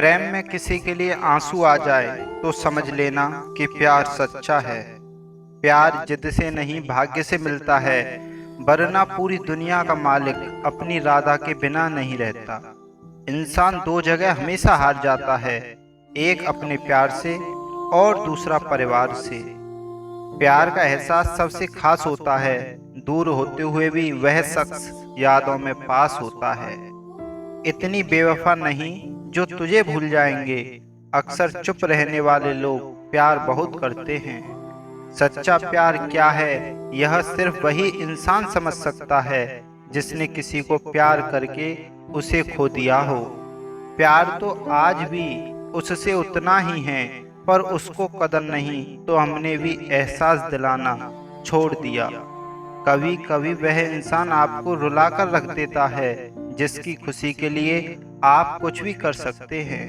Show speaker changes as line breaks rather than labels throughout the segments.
प्रेम में किसी के लिए आंसू आ जाए तो समझ लेना कि प्यार सच्चा है। प्यार जिद से नहीं भाग्य से मिलता है, वरना पूरी दुनिया का मालिक अपनी राधा के बिना नहीं रहता। इंसान दो जगह हमेशा हार जाता है, एक अपने प्यार से और दूसरा परिवार से। प्यार का एहसास सबसे खास होता है, दूर होते हुए भी वह शख्स यादों में पास होता है। इतनी बेवफा नहीं जो तुझे भूल जाएंगे। अक्सर चुप रहने वाले लोग प्यार बहुत करते हैं। सच्चा प्यार क्या है, यह सिर्फ वही इंसान समझ सकता है जिसने किसी को प्यार करके उसे खो दिया हो। प्यार तो आज भी उससे उतना ही है, पर उसको कदर नहीं तो हमने भी एहसास दिलाना छोड़ दिया। कभी कभी वह इंसान आपको रुलाकर रख देता है जिसकी खुशी के लिए आप कुछ भी कर सकते हैं।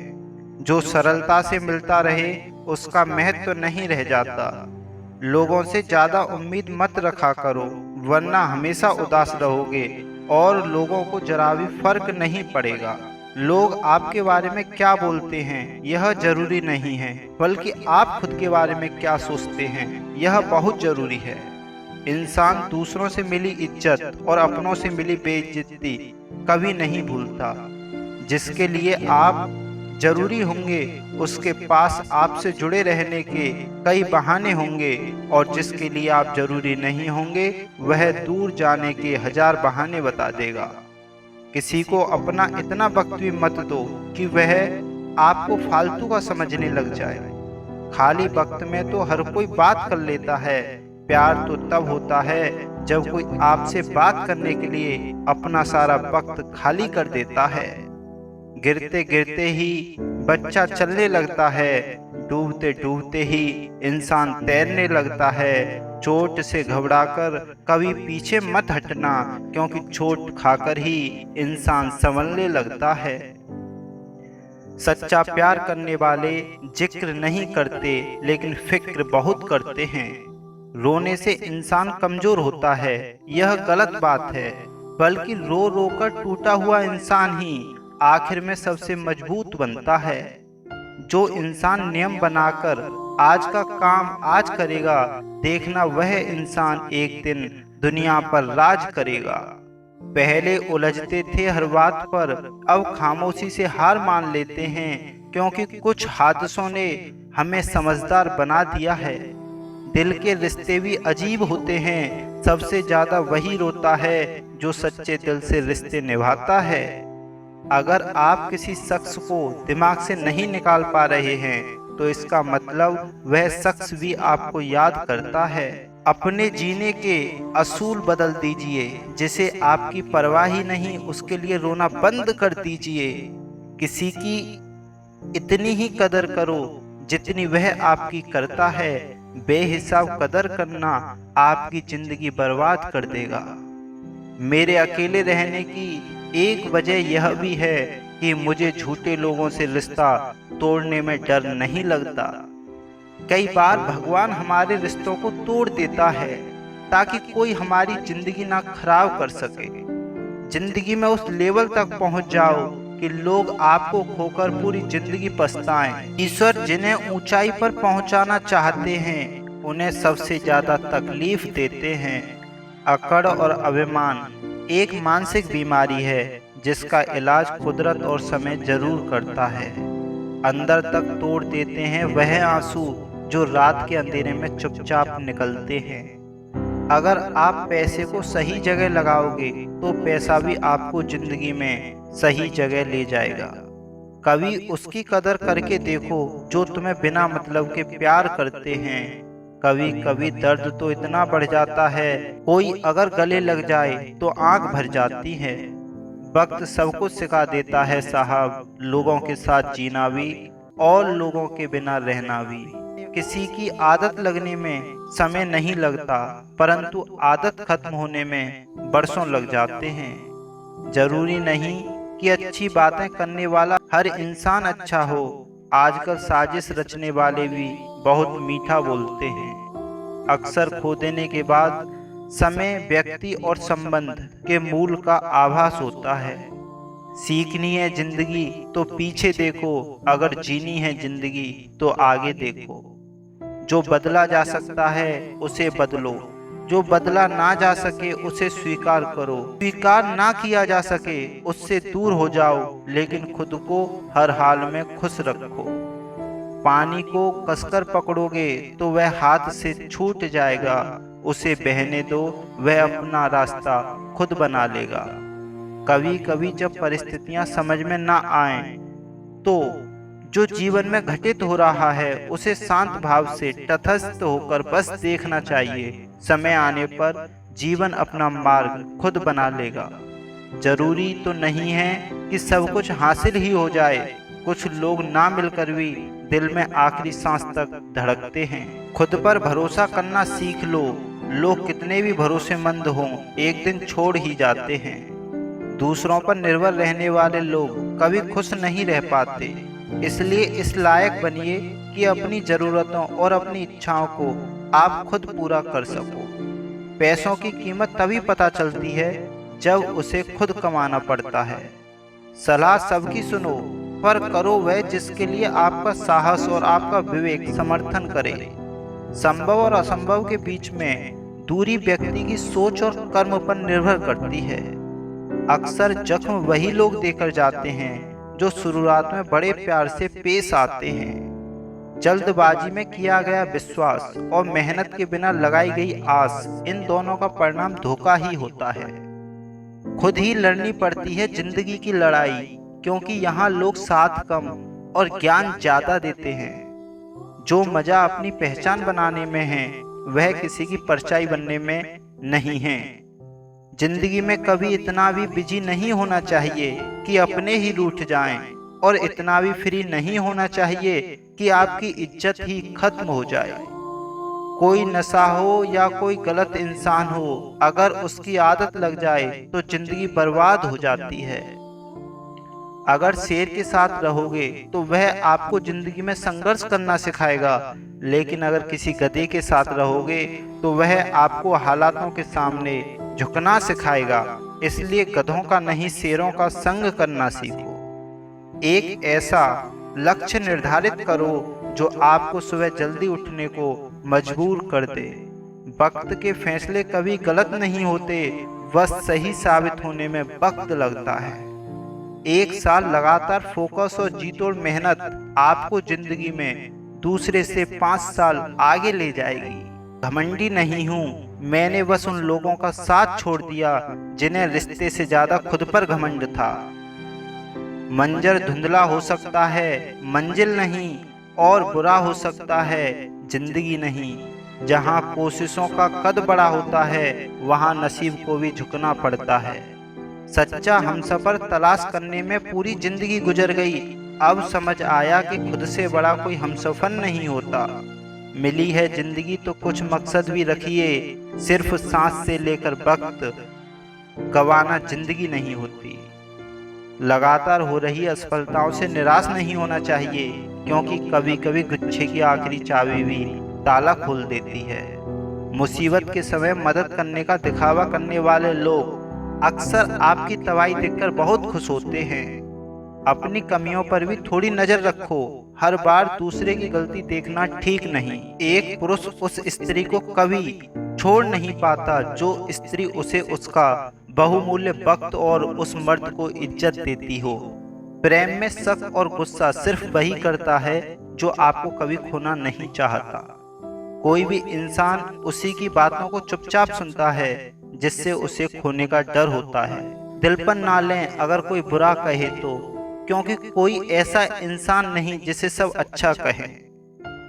जो सरलता से मिलता रहे उसका महत्व तो नहीं रह जाता। लोगों से ज्यादा उम्मीद मत रखा करो, वरना हमेशा उदास रहोगे और लोगों को जरा भी फर्क नहीं पड़ेगा। लोग आपके बारे में क्या बोलते हैं यह जरूरी नहीं है, बल्कि आप खुद के बारे में क्या सोचते हैं यह बहुत जरूरी है। इंसान दूसरों से मिली इज्जत और अपनों से मिली बेइज्जती कभी नहीं भूलता। जिसके लिए आप जरूरी होंगे उसके पास आपसे जुड़े रहने के कई बहाने होंगे, और जिसके लिए आप जरूरी नहीं होंगे वह दूर जाने के 1000 बहाने बता देगा। किसी को अपना इतना वक्त भी मत दो कि वह आपको फालतू का समझने लग जाए। खाली वक्त में तो हर कोई बात कर लेता है, प्यार तो तब होता है जब कोई आपसे बात करने के लिए अपना सारा वक्त खाली कर देता है। गिरते गिरते ही बच्चा चलने लगता है, डूबते डूबते ही इंसान तैरने लगता है। चोट से घबराकर कभी पीछे मत हटना, क्योंकि चोट खाकर ही इंसान संभलने लगता है। सच्चा प्यार करने वाले जिक्र नहीं करते, लेकिन फिक्र बहुत करते हैं। रोने से इंसान कमजोर होता है यह गलत बात है, बल्कि रो रो कर टूटा हुआ इंसान ही आखिर में सबसे मजबूत बनता है। जो इंसान नियम बनाकर आज का काम आज करेगा, देखना वह इंसान एक दिन दुनिया पर राज करेगा। पहले उलझते थे हर बात पर, अब खामोशी से हार मान लेते हैं, क्योंकि कुछ हादसों ने हमें समझदार बना दिया है। दिल के रिश्ते भी अजीब होते हैं, सबसे ज्यादा वही रोता है जो सच्चे दिल से रिश्ते निभाता है। अगर आप किसी शख्स को दिमाग से नहीं निकाल पा रहे हैं तो इसका मतलब वह शख्स भी आपको याद करता है। अपने जीने के असूल बदल दीजिए, जिसे आपकी परवाह ही नहीं उसके लिए रोना बंद कर दीजिए। किसी की इतनी ही कदर करो जितनी वह आपकी करता है। बेहिसाब कदर करना आपकी जिंदगी बर्बाद कर देगा। मेरे अकेले रहने की एक वजह यह भी है कि मुझे झूठे लोगों से रिश्ता तोड़ने में डर नहीं लगता। कई बार भगवान हमारे रिश्तों को तोड़ देता है ताकि कोई हमारी जिंदगी ना खराब कर सके। जिंदगी में उस लेवल तक पहुंच जाओ कि लोग आपको खोकर पूरी जिंदगी पछताएं। ईश्वर जिन्हें ऊंचाई पर पहुंचाना चाहते हैं उन्हें सबसे ज्यादा तकलीफ देते हैं। अकड़ और अभिमान एक मानसिक बीमारी है जिसका इलाज कुदरत और समय जरूर करता है। अंदर तक तोड़ देते हैं वह आंसू जो रात के अंधेरे में चुपचाप निकलते हैं। अगर आप पैसे को सही जगह लगाओगे तो पैसा भी आपको जिंदगी में सही जगह ले जाएगा। कभी उसकी कदर करके देखो जो तुम्हें बिना मतलब के प्यार करते हैं। कभी कभी दर्द तो इतना बढ़ जाता है, कोई अगर गले लग जाए तो आंख भर जाती है। वक्त सब कुछ सिखा देता है साहब, लोगों के साथ जीना भी और लोगों के बिना रहना भी। किसी की आदत लगने में समय नहीं लगता, परंतु आदत खत्म होने में बरसों लग जाते हैं। जरूरी नहीं कि अच्छी बातें करने वाला हर इंसान अच्छा हो। आजकल साजिश रचने वाले भी बहुत मीठा बोलते हैं। अक्सर खो देने के बाद समय, व्यक्ति और संबंध के मूल का आभास होता है। सीखनी है जिंदगी तो पीछे देखो, अगर जीनी है जिंदगी तो आगे देखो। जो बदला जा सकता है उसे बदलो, जो बदला ना जा सके उसे स्वीकार करो। स्वीकार ना किया जा सके उससे दूर हो जाओ, लेकिन खुद को हर हाल में खुश रखो। पानी को कसकर पकड़ोगे तो वह हाथ से छूट जाएगा, उसे बहने दो, वह अपना रास्ता खुद बना लेगा। कभी कभी जब परिस्थितियां समझ में ना आएं, तो जो जीवन में घटित हो रहा है उसे शांत भाव से तटस्थ होकर बस देखना चाहिए। समय आने पर जीवन अपना मार्ग खुद बना लेगा। जरूरी तो नहीं है कि सब कुछ हासिल ही हो जाए, कुछ लोग ना मिलकर भी दिल में आखिरी सांस तक धड़कते हैं। खुद पर भरोसा करना सीख लो, लोग कितने भी भरोसेमंद हों एक दिन छोड़ ही जाते हैं। दूसरों पर निर्भर रहने वाले लोग कभी खुश नहीं रह पाते, इसलिए इस लायक बनिए कि अपनी जरूरतों और अपनी इच्छाओं को आप खुद पूरा कर सको। पैसों की कीमत तभी पता चलती है जब उसे खुद कमाना पड़ता है। सलाह सबकी सुनो, पर करो वह जिसके लिए आपका साहस और आपका विवेक समर्थन करे। संभव और असंभव के बीच में दूरी व्यक्ति की सोच और कर्म पर निर्भर करती है। अक्सर जख्म वही लोग देकर जाते हैं जो शुरुआत में बड़े प्यार से पेश आते हैं। जल्दबाजी में किया गया विश्वास और मेहनत के बिना लगाई गई आस, इन दोनों का परिणाम धोखा ही होता है। खुद ही लड़नी पड़ती है जिंदगी की लड़ाई, क्योंकि यहाँ लोग साथ कम और ज्ञान ज्यादा देते हैं। जो मजा अपनी पहचान बनाने में है वह किसी की परछाई बनने में नहीं है। जिंदगी में कभी इतना भी बिजी नहीं होना चाहिए कि अपने ही रूठ जाएं, और इतना भी फ्री नहीं होना चाहिए कि आपकी इज्जत ही खत्म हो जाए। कोई नशा हो या कोई गलत इंसान हो, अगर उसकी आदत लग जाए तो जिंदगी बर्बाद हो जाती है। अगर शेर के साथ रहोगे तो वह आपको जिंदगी में संघर्ष करना सिखाएगा, लेकिन अगर किसी गधे के साथ रहोगे तो वह आपको हालातों के सामने झुकना सिखाएगा। इसलिए गधों का नहीं, शेरों का संग करना सीखो। एक ऐसा लक्ष्य निर्धारित करो जो आपको सुबह जल्दी उठने को मजबूर कर दे। वक्त के फैसले कभी गलत नहीं होते, बस सही साबित होने में वक्त लगता है। एक साल लगातार फोकस और जीतोड़ मेहनत आपको जिंदगी में दूसरे से 5 साल आगे ले जाएगी। घमंडी नहीं हूँ, मैंने बस उन लोगों का साथ छोड़ दिया जिन्हें रिश्ते से ज्यादा खुद पर घमंड था। मंजर धुंधला हो सकता है, मंजिल नहीं, और बुरा हो सकता है, जिंदगी नहीं। जहाँ कोशिशों का कद बड़ा होता है वहाँ नसीब को भी झुकना पड़ता है। सच्चा हमसफर तलाश करने में पूरी जिंदगी गुजर गई, अब समझ आया कि खुद से बड़ा कोई हमसफर नहीं होता। मिली है जिंदगी तो कुछ मकसद भी रखिए, सिर्फ सांस से लेकर वक्त गवाना जिंदगी नहीं होती। लगातार हो रही असफलताओं से निराश नहीं होना चाहिए, क्योंकि कभी कभी गुच्छे की आखिरी चाबी भी ताला खोल देती है। मुसीबत के समय मदद करने का दिखावा करने वाले लोग अक्सर आपकी तबाही देखकर बहुत खुश होते हैं। अपनी कमियों पर भी थोड़ी नजर रखो, हर बार दूसरे की गलती देखना ठीक नहीं। एक पुरुष उस स्त्री को कभी छोड़ नहीं पाता जो स्त्री उसे उसका बहुमूल्य वक्त और उस मर्द को इज्जत देती हो। प्रेम में शक और गुस्सा सिर्फ वही करता है जो आपको कभी खोना नहीं चाहता। कोई भी इंसान उसी की बातों को चुपचाप सुनता है जिससे उसे खोने का डर होता है। दिल पर ना लें अगर कोई बुरा कहे तो, क्योंकि कोई ऐसा इंसान नहीं जिसे सब अच्छा कहे।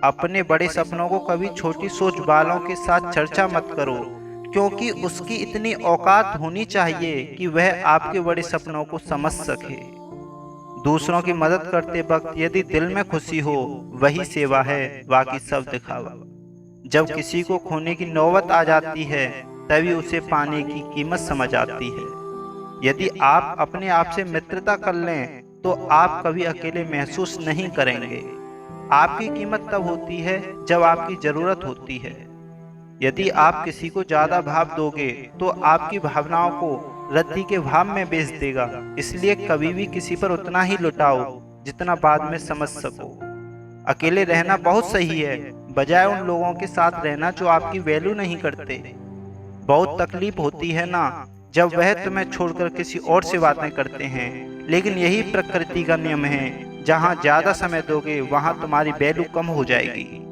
अपने बड़े सपनों को कभी छोटी सोच वालों के साथ चर्चा मत करो, क्योंकि उसकी इतनी औकात होनी चाहिए कि वह आपके बड़े सपनों को समझ सके। दूसरों की मदद करते वक्त यदि दिल में खुशी हो वही सेवा है, बाकी सब दिखावा। जब किसी को खोने की नौबत आ जाती है तभी उसे पाने की कीमत समझ आती है। यदि आप अपने आप से मित्रता कर लें तो आप कभी अकेले महसूस नहीं करेंगे। आपकी कीमत तब होती है जब आपकी जरूरत होती है। यदि आप किसी को ज्यादा भाव दोगे तो आपकी भावनाओं को रद्दी के भाव में बेच देगा। इसलिए कभी भी किसी पर उतना ही लुटाओ जितना बाद में समझ सको। अकेले रहना बहुत सही है, बजाय उन लोगों के साथ रहना जो आपकी वैल्यू नहीं करते। बहुत तकलीफ होती है ना जब वह तुम्हें छोड़कर किसी और से बातें करते हैं, लेकिन यही प्रकृति का नियम है, जहाँ ज्यादा समय दोगे वहाँ तुम्हारी वैल्यू कम हो जाएगी।